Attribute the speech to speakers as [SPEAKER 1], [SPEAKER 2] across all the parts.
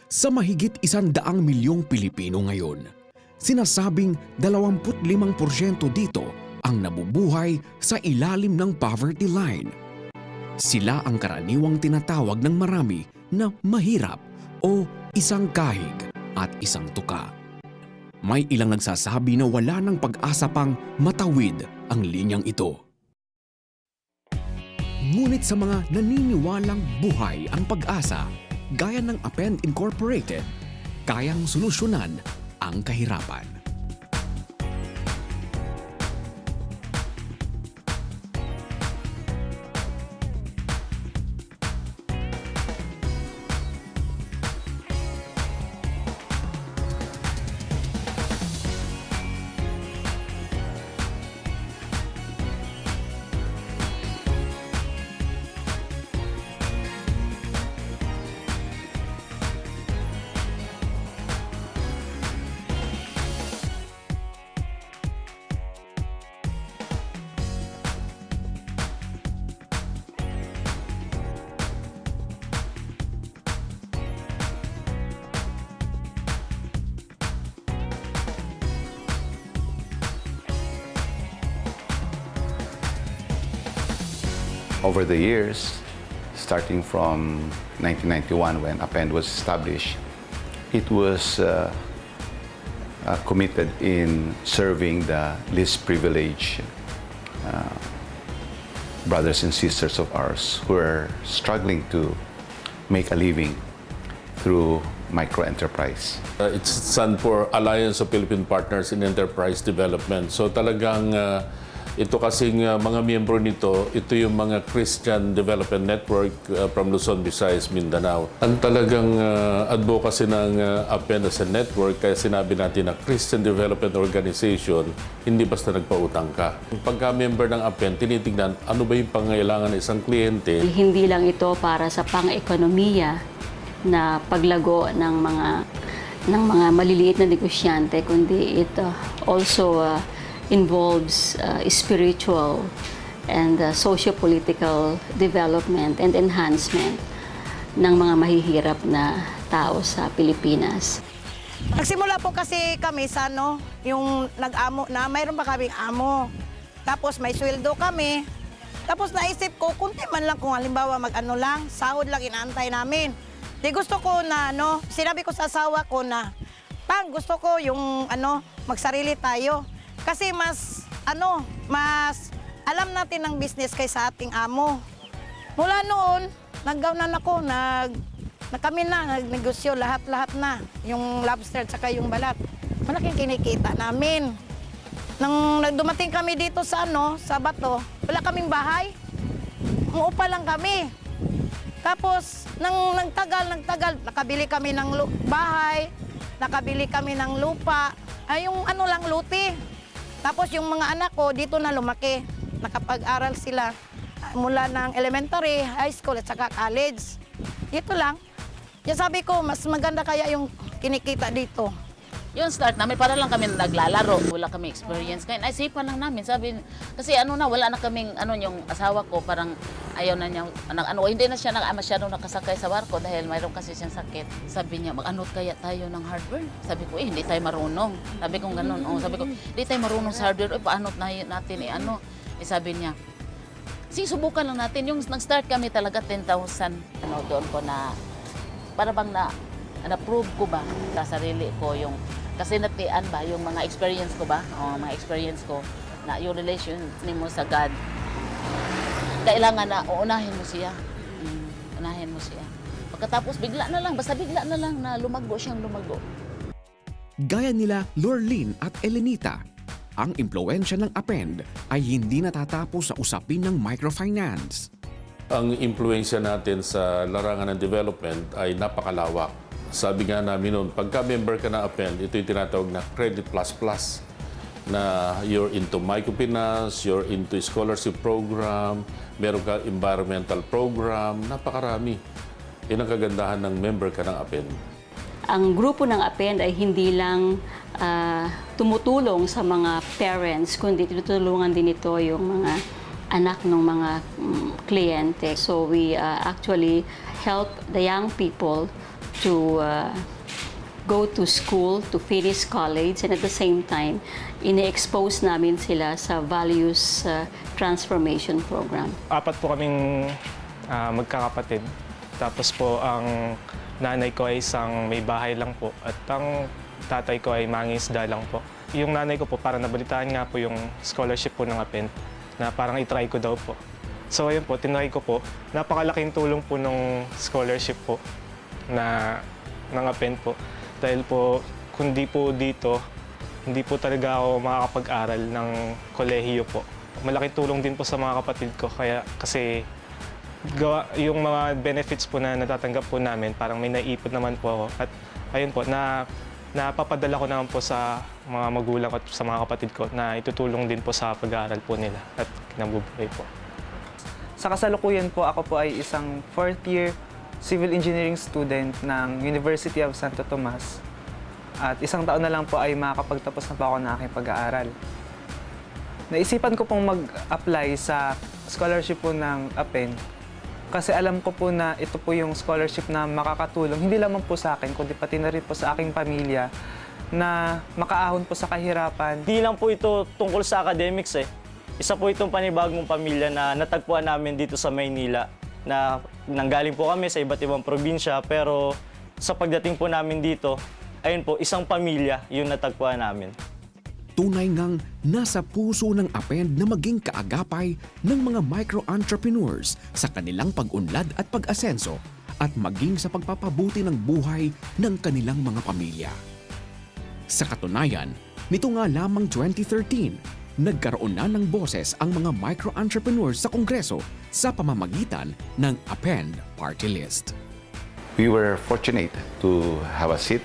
[SPEAKER 1] Sa mahigit 100 milyong Pilipino ngayon, sinasabing 25% dito ang nabubuhay sa ilalim ng poverty line. Sila ang karaniwang tinatawag ng marami na mahirap o isang kahig at isang tuka. May ilang nagsasabi na wala ng pag-asa pang matawid ang linyang ito. Ngunit sa mga naniniwalang buhay ang pag-asa, gaya ng Append Incorporated, kayang solusyonan ang kahirapan.
[SPEAKER 2] Over the years, starting from 1991 when Append was established, it was committed in serving the least privileged brothers and sisters of ours who are struggling to make a living through micro-enterprise.
[SPEAKER 3] It stands for Alliance of Philippine Partners in Enterprise Development. So talagang ito kasing mga miyembro nito, ito yung mga Christian Development Network from Luzon, Visayas, Mindanao. Ang talagang advocacy ng Append as a network, kaya sinabi natin na Christian Development Organization, hindi basta nagpautang ka. Pagka-member ng Append, tinitignan ano ba yung pangailangan ng isang kliyente.
[SPEAKER 4] Hindi lang ito para sa pang-ekonomiya na paglago ng mga maliliit na negosyante, kundi it also involves spiritual and socio-political development and enhancement ng mga mahihirap na tao sa Pilipinas.
[SPEAKER 5] Nagsimula po kasi kami sa yung nag-amo na, mayroon pa kaming amo. Tapos may sweldo kami. Tapos naisip ko, kunti man lang kung halimbawa lang, sahod lang inaantay namin. Di gusto ko na, sinabi ko sa asawa ko na, Pang, gusto ko yung, magsarili tayo. Kasi mas alam natin ng business kaysa ating amo. Mula noon, naggawnan ako, kami nagnegosyo, lahat-lahat na. Yung lobster at saka yung balat. Malaking kinikita namin. Nang dumating kami dito sa Bato, wala kaming bahay. Umuupa lang kami. Tapos, nagtagal, nakabili kami ng bahay, nakabili kami ng lupa, yung luti. Tapos yung mga anak ko, dito na lumaki. Nakapag-aral sila mula ng elementary, high school at saka college. Dito lang. Yung sabi ko, mas maganda kaya yung kinikita dito.
[SPEAKER 6] Yung start namin, para lang kami naglalaro. Wala kami experience. Kaya naisipan lang namin. Sabi, kasi wala na kaming, yung asawa ko, parang ayaw na niya, hindi na siya masyadong nakasakay sa barko dahil mayroon kasi siyang sakit. Sabi niya, mag-anot kaya tayo ng hardware? Sabi ko, hindi tayo marunong. Sabi ko ganun. Sabi ko, hindi tayo marunong sa hardware. Paanot na natin, sabi niya, sige, subukan lang natin. Yung nag-start kami talaga, 10,000. Doon ko na, para bang na-prove ko ba sa sarili ko yung, kasi natian ba yung mga experience ko ba? Mga experience ko na yung relation mo sa God. Kailangan na uunahin mo siya. Unahin mo siya. Pagkatapos bigla na lang na lumago siyang lumago.
[SPEAKER 1] Gaya nila Lorlene at Elenita, ang impluwensya ng Append ay hindi natatapos sa usapin ng microfinance.
[SPEAKER 3] Ang impluensya natin sa larangan ng development ay napakalawak. Sabi nga namin noon, pagka-member ka ng Append, ito yung tinatawag na Credit Plus Plus, na you're into microfinance, you're into scholarship program, meron ka environmental program, napakarami. Yan ang kagandahan ng member ka ng Append.
[SPEAKER 4] Ang grupo ng Append ay hindi lang tumutulong sa mga parents, kundi tinutulungan din ito yung mga anak ng mga kliyente. So we actually help the young people to go to school, to finish college, and at the same time, ine-expose namin sila sa values transformation program.
[SPEAKER 7] 4 po kaming magkakapatid. Tapos po ang nanay ko ay isang may bahay lang po at ang tatay ko ay mangingisda lang po. Yung nanay ko po parang nabalitaan nga po yung scholarship po ng APEN na parang itry ko daw po. So ayun po, tinry ko po. Napakalaking tulong po ng scholarship po ng APEN po. Dahil po, kundi po dito, hindi po talaga ako makakapag-aral ng kolehiyo po. Malaking tulong din po sa mga kapatid ko kasi yung mga benefits po na natatanggap po namin, parang may naipon naman po ako. At ayun po, napapadala ko naman po sa mga magulang at sa mga kapatid ko na itutulong din po sa pag-aaral po nila at kinabubuhay po.
[SPEAKER 8] Sa kasalukuyan po, ako po ay isang 4th year civil engineering student ng University of Santo Tomas. At isang taon na lang po ay makakapagtapos na po ako ng aking pag-aaral. Naisipan ko pong mag-apply sa scholarship po ng APEN kasi alam ko po na ito po yung scholarship na makakatulong, hindi lamang po sa akin, kundi pati na rin po sa aking pamilya na makaahon po sa kahirapan.
[SPEAKER 9] Di lang po ito tungkol sa academics eh. Isa po itong panibagong pamilya na natagpuan namin dito sa Maynila na nanggaling po kami sa iba't ibang probinsya pero sa pagdating po namin dito, ayun po, isang pamilya yung natagpuan namin.
[SPEAKER 1] Tunay ngang nasa puso ng APEN na maging kaagapay ng mga micro-entrepreneurs sa kanilang pag-unlad at pag-asenso at maging sa pagpapabuti ng buhay ng kanilang mga pamilya. Sa katunayan, nito nga lamang 2013, nagkaroon na ng boses ang mga micro-entrepreneurs sa Kongreso sa pamamagitan ng APEN Party List.
[SPEAKER 2] We were fortunate to have a seat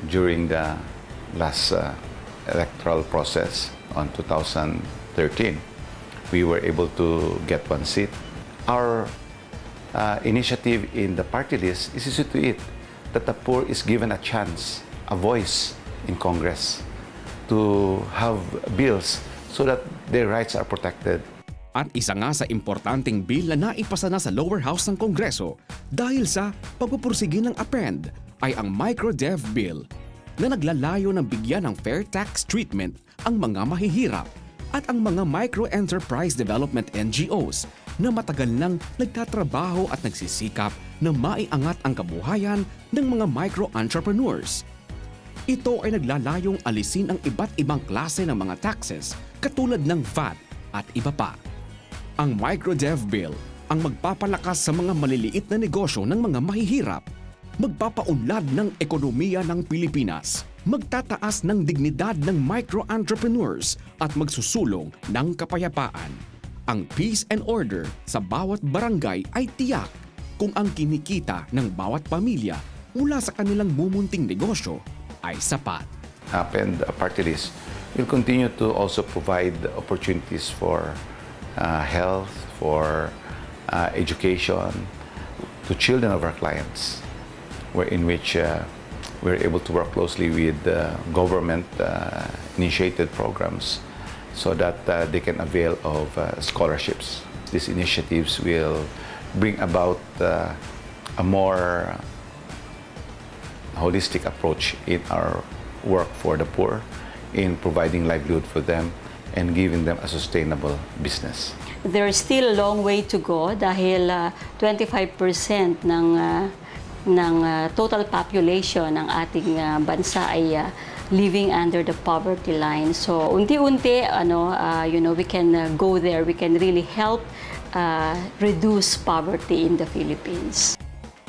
[SPEAKER 2] during the last electoral process on 2013. We were able to get one seat. Our initiative in the party list is to see to it that the poor is given a chance, a voice in Congress to have bills so that their rights are protected.
[SPEAKER 1] At isa nga sa importanteng bill na naipasa na sa lower house ng Kongreso dahil sa pagpupursige ng APEN ay ang Micro-Dev Bill na naglalayo ng bigyan ng fair tax treatment ang mga mahihirap at ang mga micro-enterprise development NGOs na matagal nang nagtatrabaho at nagsisikap na maiangat ang kabuhayan ng mga micro-entrepreneurs. Ito ay naglalayong alisin ang iba't ibang klase ng mga taxes katulad ng VAT at iba pa. Ang Micro-Dev Bill ang magpapalakas sa mga maliliit na negosyo ng mga mahihirap, magpapaunlad ng ekonomiya ng Pilipinas, magtataas ng dignidad ng micro-entrepreneurs at magsusulong ng kapayapaan. Ang peace and order sa bawat barangay ay tiyak kung ang kinikita ng bawat pamilya mula sa kanilang mumunting negosyo ay sapat.
[SPEAKER 2] APEN party list will continue to also provide opportunities for health, for education to children of our clients, in which we're able to work closely with government-initiated programs so that they can avail of scholarships. These initiatives will bring about a more holistic approach in our work for the poor, in providing livelihood for them, and giving them a sustainable business.
[SPEAKER 4] There's still a long way to go dahil 25% ng total population ng ating bansa ay living under the poverty line. So unti-unti we can go there, we can really help reduce poverty in the Philippines.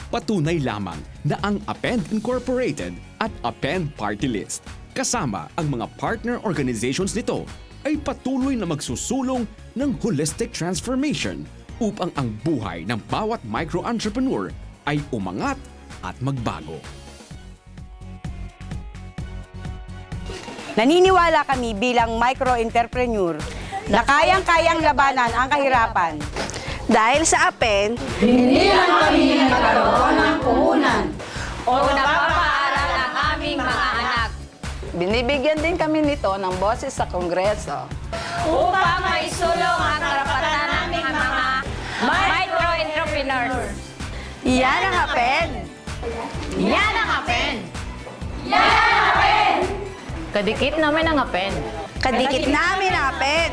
[SPEAKER 1] Patunay lamang na ang APEN Incorporated at APEN Party List kasama ang mga partner organizations nito ay patuloy na magsusulong ng holistic transformation upang ang buhay ng bawat micro-entrepreneur ay umangat at magbago.
[SPEAKER 10] Naniniwala kami bilang micro-entrepreneur na kayang-kayang labanan ang kahirapan.
[SPEAKER 11] Dahil sa APEN,
[SPEAKER 12] hindi lang kami nagkaroon ng puhunan o napapaaral ang aming mga anak.
[SPEAKER 11] binibigyan din kami nito ng boses sa Kongreso.
[SPEAKER 12] Upang maisulong ang karapatan naming mga micro-entrepreneurs.
[SPEAKER 11] Yan ang APEN.
[SPEAKER 12] Kadikit namin ang apen.
[SPEAKER 10] Kadikit namin ang apen.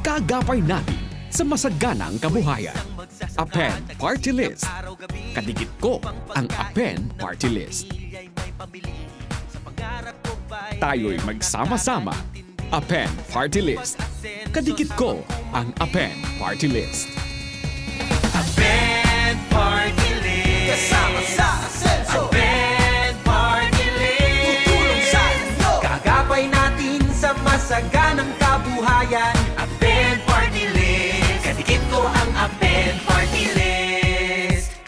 [SPEAKER 1] Kagapay natin sa masaganang kabuhayan. APEN Party List. Kadikit ko ang APEN Party List. Tayo'y magsama-sama. APEN Party List. Kadikit ko ang APEN Party List.
[SPEAKER 13] APEN Party List. Kasama sa Asenso. APEN Party List. Tutulong sa inyo. Kagapay natin sa masaganang kabuhayan. APEN Party List. Kadikit ko ang APEN Party List.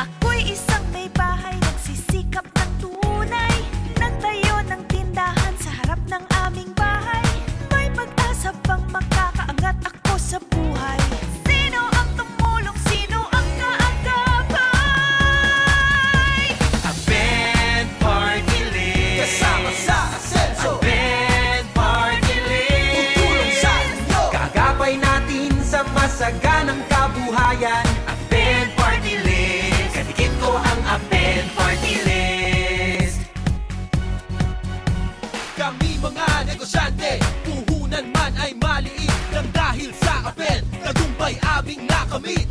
[SPEAKER 14] Ako'y isang may bahay, nagsisikap ng tunay. Nagtayo ng tindahan sa harap ng aming bahay. May pag-asa pang makakaangat ako sa buhay. Sino ang tumulong? Sino ang kaagapay?
[SPEAKER 13] APEN Party List. Kasama sa Asenso. APEN Party List. Tutulong sa inyo. Kagapay natin sa masaganang kabuhayan. APEN Party List. Kadikit ko ang APEN Party List. Kami mga negosyante, puhunan man ay maliit. Nang dahil sa APEN, tagumpay aming nakamit.